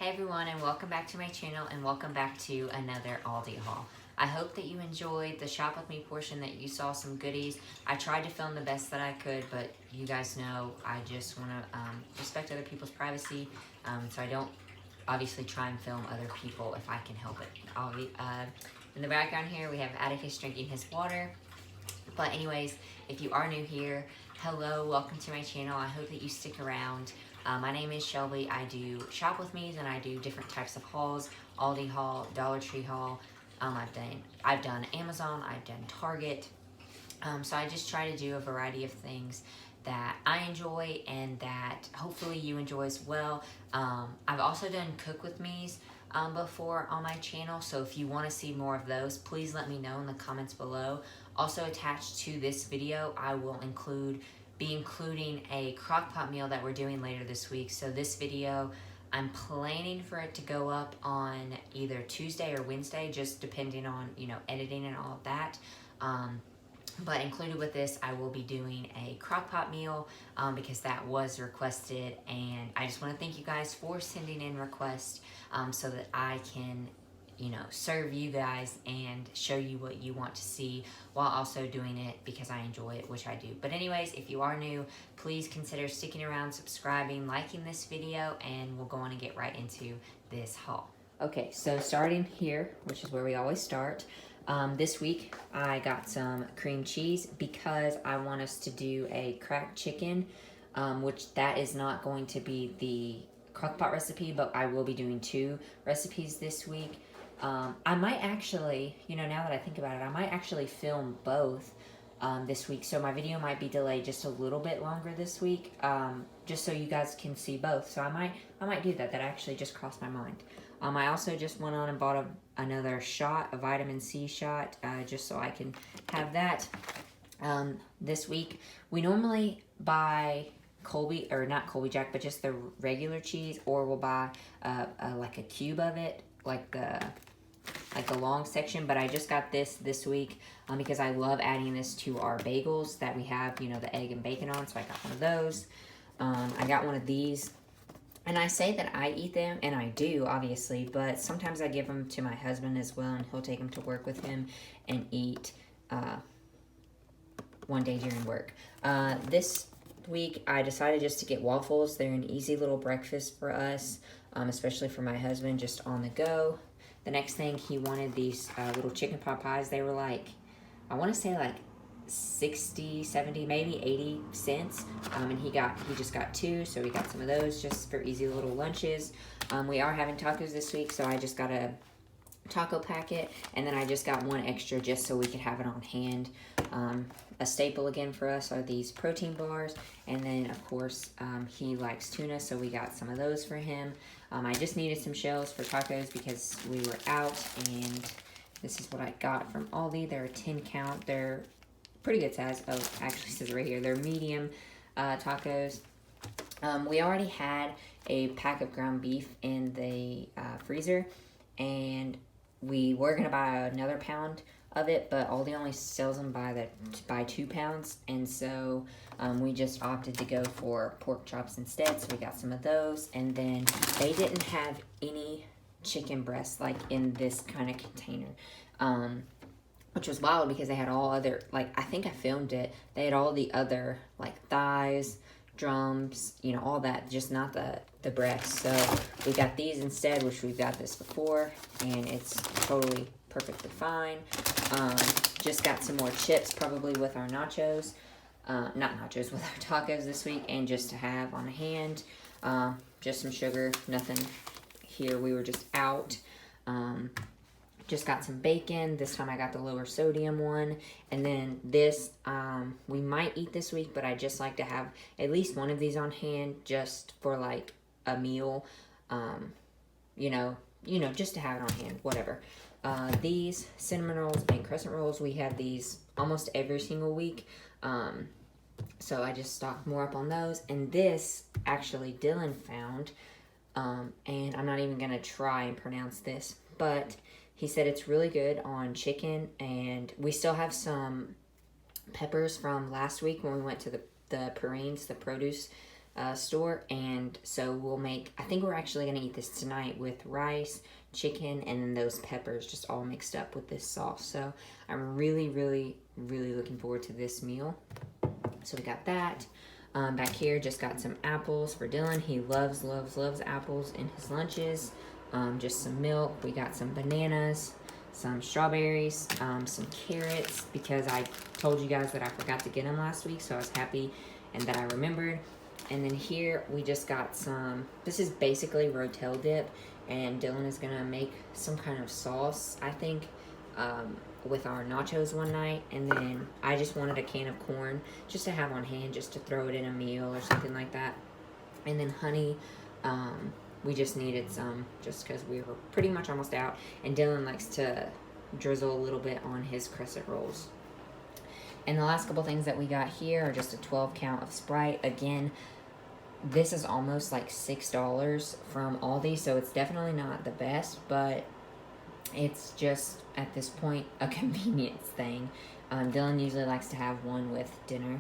Hey everyone, and welcome back to my channel, and welcome back to another Aldi haul. I hope that you enjoyed the shop with me portion, that you saw some goodies. I tried to film the best that I could, but you guys know I just want to respect other people's privacy, so I don't obviously try and film other people if I can help it. In the background here we have Atticus drinking his water. But anyways, if you are new here, hello, welcome to my channel. I hope that you stick around. My name is Shelby. I do shop with me's and I do different types of hauls. Aldi haul, Dollar Tree haul. I've done Amazon, I've done Target. So I just try to do a variety of things that I enjoy and that hopefully you enjoy as well. I've also done cook with me's before on my channel, so if you want to see more of those, please let me know in the comments below. Also attached to this video, I will be including a Crockpot meal that we're doing later this week. So this video, I'm planning for it to go up on either Tuesday or Wednesday, just depending on, editing and all of that. But included with this, I will be doing a Crockpot meal because that was requested, and I just want to thank you guys for sending in requests so that I can serve you guys and show you what you want to see while also doing it because I enjoy it, which I do. But anyways, if you are new, please consider sticking around, subscribing, liking this video, and we'll go on and get right into this haul. Okay, so starting here, which is where we always start, this week I got some cream cheese because I want us to do a cracked chicken, which that is not going to be the Crockpot recipe, but I will be doing 2 recipes this week. I might actually, now that I think about it, I might actually film both this week. So my video might be delayed just a little bit longer this week, just so you guys can see both. So I might do that. That actually just crossed my mind. I also just went on and bought another shot, a vitamin C shot, just so I can have that this week. We normally buy Colby, or not Colby Jack, but just the regular cheese, or we'll buy like a cube of it, like the long section. But I just got this week because I love adding this to our bagels that we have, the egg and bacon on. So I got one of those. I got one of these, and I say that I eat them, and I do, obviously, but sometimes I give them to my husband as well, and he'll take them to work with him and eat one day during work. This week I decided just to get waffles. They're an easy little breakfast for us, especially for my husband, just on the go. The next thing, he wanted these little chicken pot pies. They were like, I want to say like 60, 70, maybe 80 cents. And he just got 2, so we got some of those just for easy little lunches. We are having tacos this week, so I just got a taco packet, and then I just got 1 extra just so we could have it on hand. A staple again for us are these protein bars, and then of course he likes tuna, so we got some of those for him. I just needed some shells for tacos because we were out, and this is what I got from Aldi. They're a 10 count. They're pretty good size. Oh, actually it says right here they're medium tacos. We already had a pack of ground beef in the freezer, and we were gonna buy another pound of it, but Aldi only sells them by 2 pounds, and so we just opted to go for pork chops instead. So we got some of those, and then they didn't have any chicken breasts like in this kind of container, which was wild because they had all other, like, I think I filmed it, they had all the other like thighs, drums, all that, just not the breasts. So we got these instead, which we've got this before, and it's totally perfectly fine. Just got some more chips, probably with our nachos, not nachos, with our tacos this week, and just to have on hand. Just some sugar, nothing here, we were just out. Just got some bacon. This time I got the lower sodium one. And then this, we might eat this week, but I just like to have at least one of these on hand just for like a meal. Just to have it on hand, whatever. These cinnamon rolls and crescent rolls, we have these almost every single week. So I just stocked more up on those. And this, actually, Dylan found, and I'm not even going to try and pronounce this, but he said it's really good on chicken, and we still have some peppers from last week when we went to the Perrines, the produce store, and so we'll make, I think we're actually going to eat this tonight with rice, chicken, and then those peppers just all mixed up with this sauce. So I'm really, really, really looking forward to this meal. So we got that. Back here, just got some apples for Dylan. He loves, loves, loves apples in his lunches. Just some milk. We got some bananas, some strawberries, some carrots, because I told you guys that I forgot to get them last week, so I was happy and that I remembered. And then here we just got some, this is basically Rotel dip, and Dylan is gonna make some kind of sauce, I think, with our nachos one night. And then I just wanted a can of corn just to have on hand, just to throw it in a meal or something like that. And then honey, we just needed some just because we were pretty much almost out, and Dylan likes to drizzle a little bit on his crescent rolls. And the last couple things that we got here are just a 12 count of Sprite. Again, this is almost like $6 from Aldi, so it's definitely not the best, but it's just at this point a convenience thing. Dylan usually likes to have one with dinner.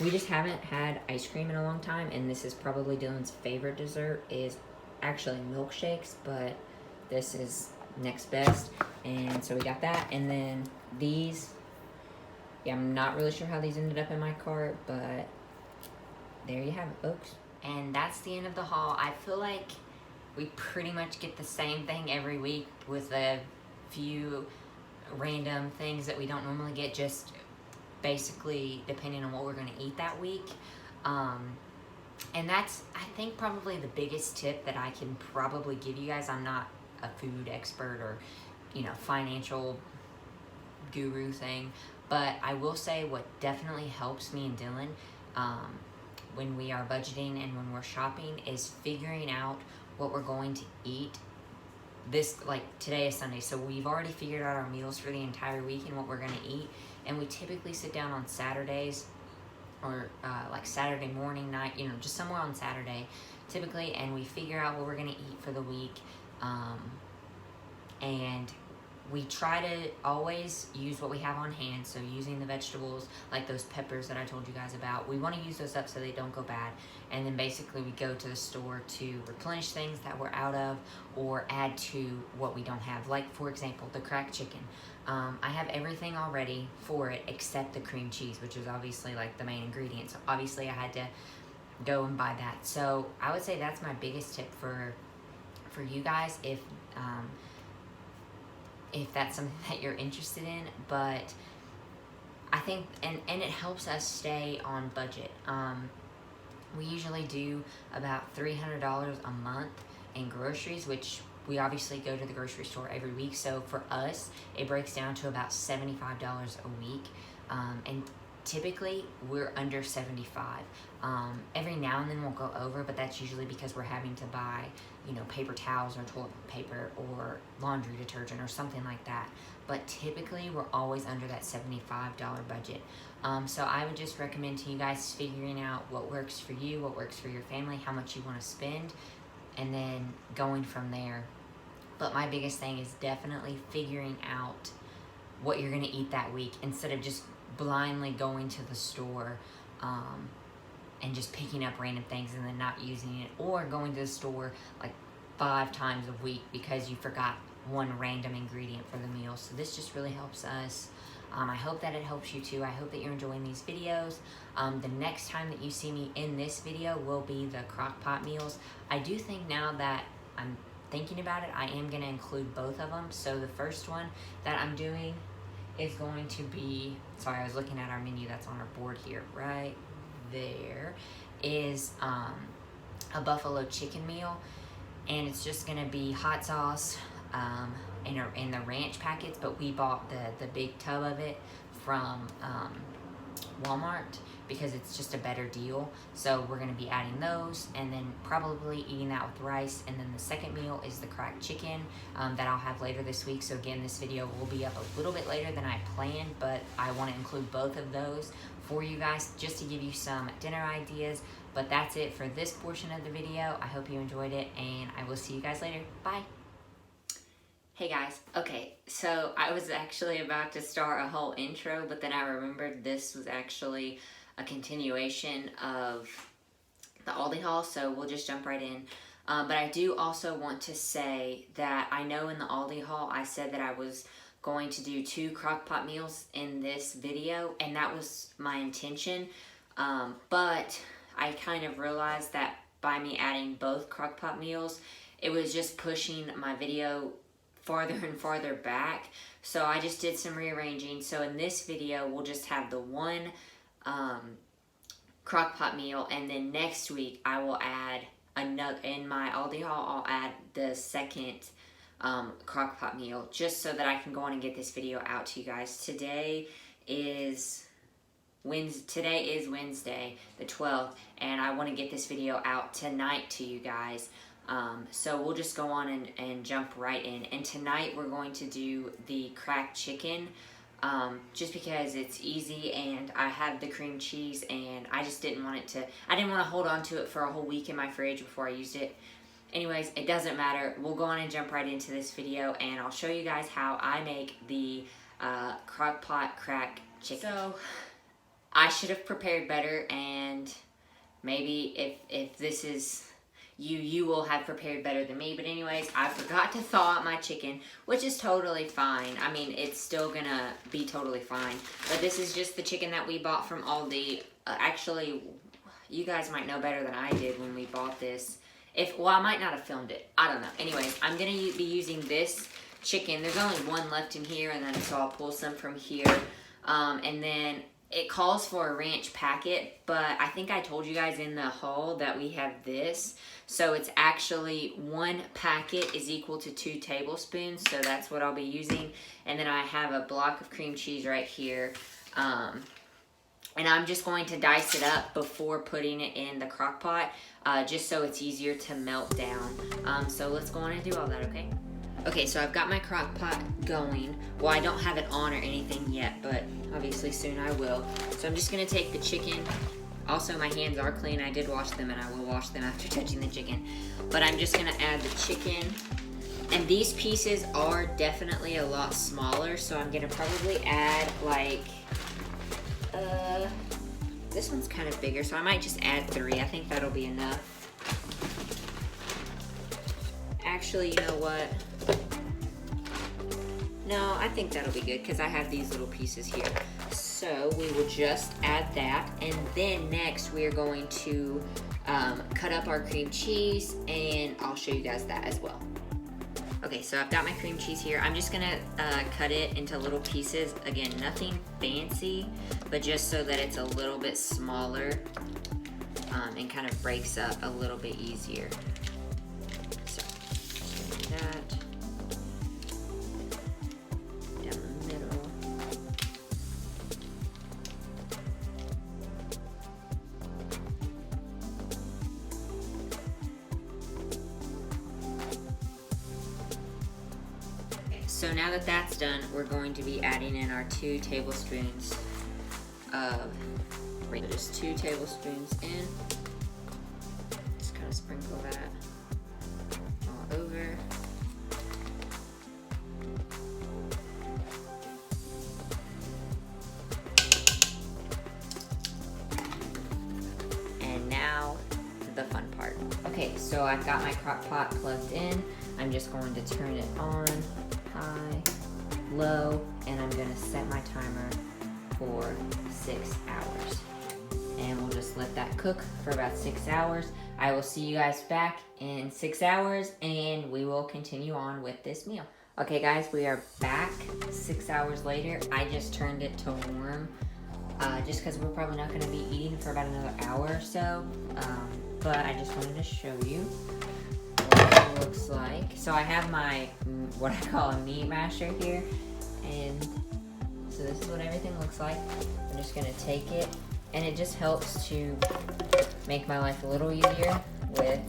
We just haven't had ice cream in a long time, and this is probably Dylan's favorite dessert, is actually milkshakes, but this is next best. And so we got that. And then these, yeah, I'm not really sure how these ended up in my cart, but there you have it, folks. And that's the end of the haul. I feel like we pretty much get the same thing every week with a few random things that we don't normally get, just basically depending on what we're going to eat that week. And that's, I think, probably the biggest tip that I can probably give you guys. I'm not a food expert or, you know, financial guru thing, but I will say what definitely helps me and Dylan when we are budgeting and when we're shopping is figuring out what we're going to eat. This, like, today is Sunday, so we've already figured out our meals for the entire week and what we're going to eat. And we typically sit down on Saturdays or like Saturday morning, night, you know, just somewhere on Saturday typically, and we figure out what we're going to eat for the week. And we try to always use what we have on hand, so using the vegetables, like those peppers that I told you guys about. We want to use those up so they don't go bad. And then basically we go to the store to replenish things that we're out of or add to what we don't have. Like, for example, the cracked chicken. I have everything already for it except the cream cheese, which is obviously like the main ingredient. So obviously I had to go and buy that. So I would say that's my biggest tip for you guys if that's something that you're interested in. But I think, and it helps us stay on budget. We usually do about $300 a month in groceries, which we obviously go to the grocery store every week. So for us, it breaks down to about $75 a week. And typically we're under 75. Every now and then we'll go over, but that's usually because we're having to buy, you know, paper towels or toilet paper or laundry detergent or something like that. But typically we're always under that $75 budget. So I would just recommend to you guys figuring out what works for you, what works for your family, how much you want to spend, and then going from there. But my biggest thing is definitely figuring out what you're going to eat that week instead of just blindly going to the store and just picking up random things and then not using it, or going to the store like 5 times a week because you forgot one random ingredient for the meal. So this just really helps us. I hope that it helps you too. I hope that you're enjoying these videos. The next time that you see me in this video will be the Crockpot meals. I do think, now that I'm thinking about it, I am going to include both of them. So the first one that I'm doing is going to be, sorry, I was looking at our menu that's on our board here, right there, is a buffalo chicken meal, and it's just going to be hot sauce in the ranch packets, but we bought the big tub of it from Walmart because it's just a better deal. So we're going to be adding those and then probably eating that with rice. And then the second meal is the cracked chicken that I'll have later this week. So again, this video will be up a little bit later than I planned, but I want to include both of those for you guys just to give you some dinner ideas. But that's it for this portion of the video. I hope you enjoyed it, and I will see you guys later. Bye. Hey guys, okay, so I was actually about to start a whole intro, but then I remembered this was actually a continuation of the Aldi haul, so we'll just jump right in. But I do also want to say that I know in the Aldi haul I said that I was going to do 2 Crockpot meals in this video, and that was my intention. But I kind of realized that by me adding both Crockpot meals, it was just pushing my video farther and farther back. So I just did some rearranging. So in this video, we'll just have the 1 Crockpot meal, and then next week I will add another, in my Aldi haul, I'll add the 2nd Crockpot meal, just so that I can go on and get this video out to you guys. Today is Wednesday, the 12th, and I want to get this video out tonight to you guys. So we'll just go on and jump right in. And tonight we're going to do the cracked chicken, just because it's easy, and I have the cream cheese, and I just didn't want to hold on to it for a whole week in my fridge before I used it. Anyways, it doesn't matter. We'll go on and jump right into this video, and I'll show you guys how I make the Crockpot cracked chicken. So I should have prepared better, and maybe if this is you will have prepared better than me. But anyways, I forgot to thaw out my chicken, which is totally fine. I mean, it's still gonna be totally fine. But this is just the chicken that we bought from Aldi. Actually, you guys might know better than I did when we bought this. Well, I might not have filmed it. I don't know. Anyways, I'm gonna be using this chicken. There's only 1 left in here, and then so I'll pull some from here. And then it calls for a ranch packet, but I think I told you guys in the haul that we have this. So it's actually 1 packet is equal to 2 tablespoons. So that's what I'll be using. And then I have a block of cream cheese right here. And I'm just going to dice it up before putting it in the crock pot, just so it's easier to melt down. So let's go on and do all that, okay? Okay, so I've got my crock pot going. Well, I don't have it on or anything yet, but obviously soon I will. So I'm just gonna take the chicken. Also, my hands are clean. I did wash them, and I will wash them after touching the chicken. But I'm just gonna add the chicken. And these pieces are definitely a lot smaller, so I'm gonna probably add like, this one's kind of bigger, so I might just add 3. I think that'll be enough. Actually, you know what? No, I think that'll be good because I have these little pieces here. So we will just add that, and then next we are going to cut up our cream cheese, and I'll show you guys that as well. Okay, so I've got my cream cheese here. I'm just gonna cut it into little pieces. Again, nothing fancy, but just so that it's a little bit smaller and kind of breaks up a little bit easier. So just gonna do that. Down the middle. So now that that's done, we're going to be adding in our 2 tablespoons of, just 2 tablespoons in. Just kind of sprinkle that all over. And now the fun part. Okay, so I've got my crock pot plugged in. I'm just going to turn it on. High, low, and I'm gonna set my timer for 6 hours. And we'll just let that cook for about 6 hours. I will see you guys back in 6 hours, and we will continue on with this meal. Okay guys, we are back 6 hours later. I just turned it to warm, just because we're probably not gonna be eating for about another hour or so. But I just wanted to show you looks like. So I have my, what I call a meat masher here, and so this is what everything looks like. I'm just gonna take it, and it just helps to make my life a little easier with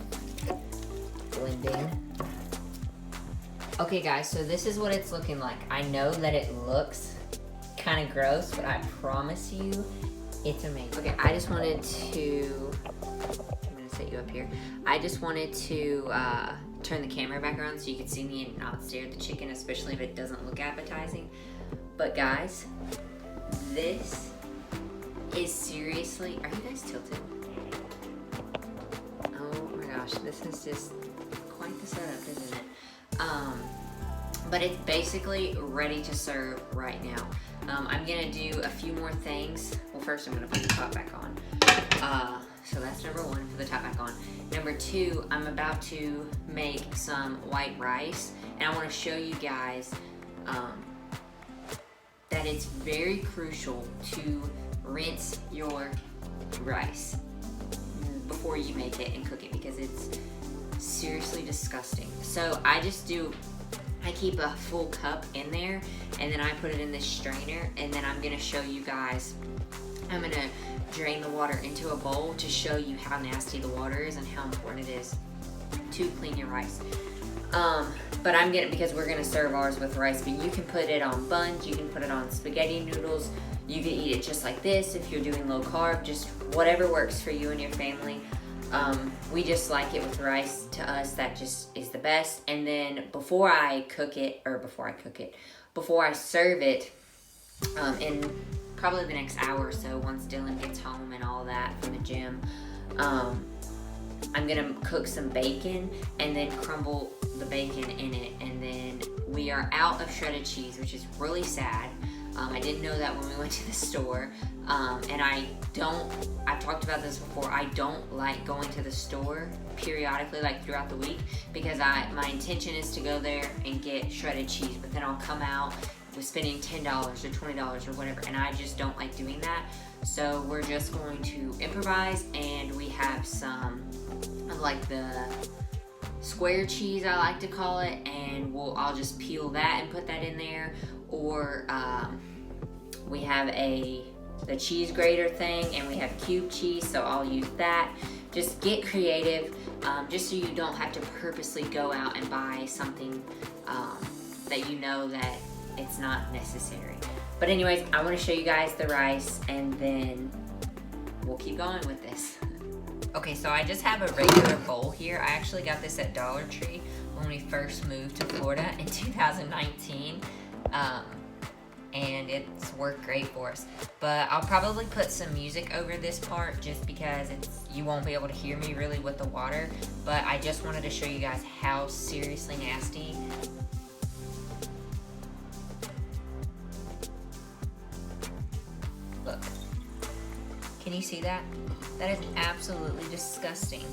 blending. Okay guys, so this is what it's looking like. I know that it looks kind of gross, but I promise you it's amazing. Okay, I just wanted to, I'm gonna set you up here. I just wanted to turn the camera back around so you can see me and not stare at the chicken, especially if it doesn't look appetizing. But guys, this is seriously, are you guys tilted? gosh, this is just quite the setup, isn't it? But it's basically ready to serve right now. I'm gonna do a few more things. Well, first I'm gonna put the top back on. So that's number one, put the top back on. Number two, I'm about to make some white rice, and I wanna show you guys that it's very crucial to rinse your rice before you make it and cook it, because it's seriously disgusting. So I keep a full cup in there, and then I put it in this strainer, and then I'm gonna show you guys, I'm gonna drain the water into a bowl to show you how nasty the water is and how important it is to clean your rice. But because we're gonna serve ours with rice, but you can put it on buns, you can put it on spaghetti noodles, you can eat it just like this if you're doing low carb, just whatever works for you and your family. We just like it with rice. To us, that just is the best. And then before I serve it, in probably the next hour or so, once Dylan gets home and all that from the gym, I'm gonna cook some bacon and then crumble the bacon in it. And then we are out of shredded cheese, which is really sad. I didn't know that when we went to the store. And I've talked about this before, I don't like going to the store periodically, like throughout the week, because my intention is to go there and get shredded cheese, but then I'll come out with spending $10 or $20 or whatever, and I just don't like doing that. So we're just going to improvise, and we have some of like the square cheese, I like to call it, and I'll just peel that and put that in there. Or we have the cheese grater thing, and we have cube cheese, so I'll use that. Just get creative, just so you don't have to purposely go out and buy something that you know that it's not necessary. But anyways, I want to show you guys the rice, and then we'll keep going with this. Okay, so I just have a regular bowl here. I actually got this at Dollar Tree when we first moved to Florida in 2019. And it's worked great for us. But I'll probably put some music over this part just because you won't be able to hear me really with the water. But I just wanted to show you guys how seriously nasty. Look, can you see that? That is absolutely disgusting.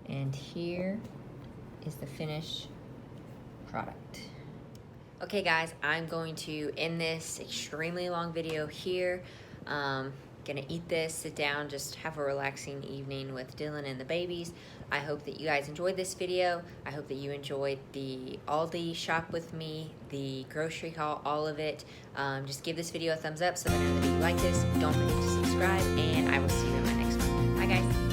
And here is the finished product. Okay guys, I'm going to end this extremely long video here. Gonna eat this, sit down, just have a relaxing evening with Dylan and the babies. I hope that you guys enjoyed this video. I hope that you enjoyed the Aldi shop with me, the grocery haul, all of it. Just give this video a thumbs up so that I know that you like this. Don't forget to subscribe, and I will see you in my next one. Bye guys.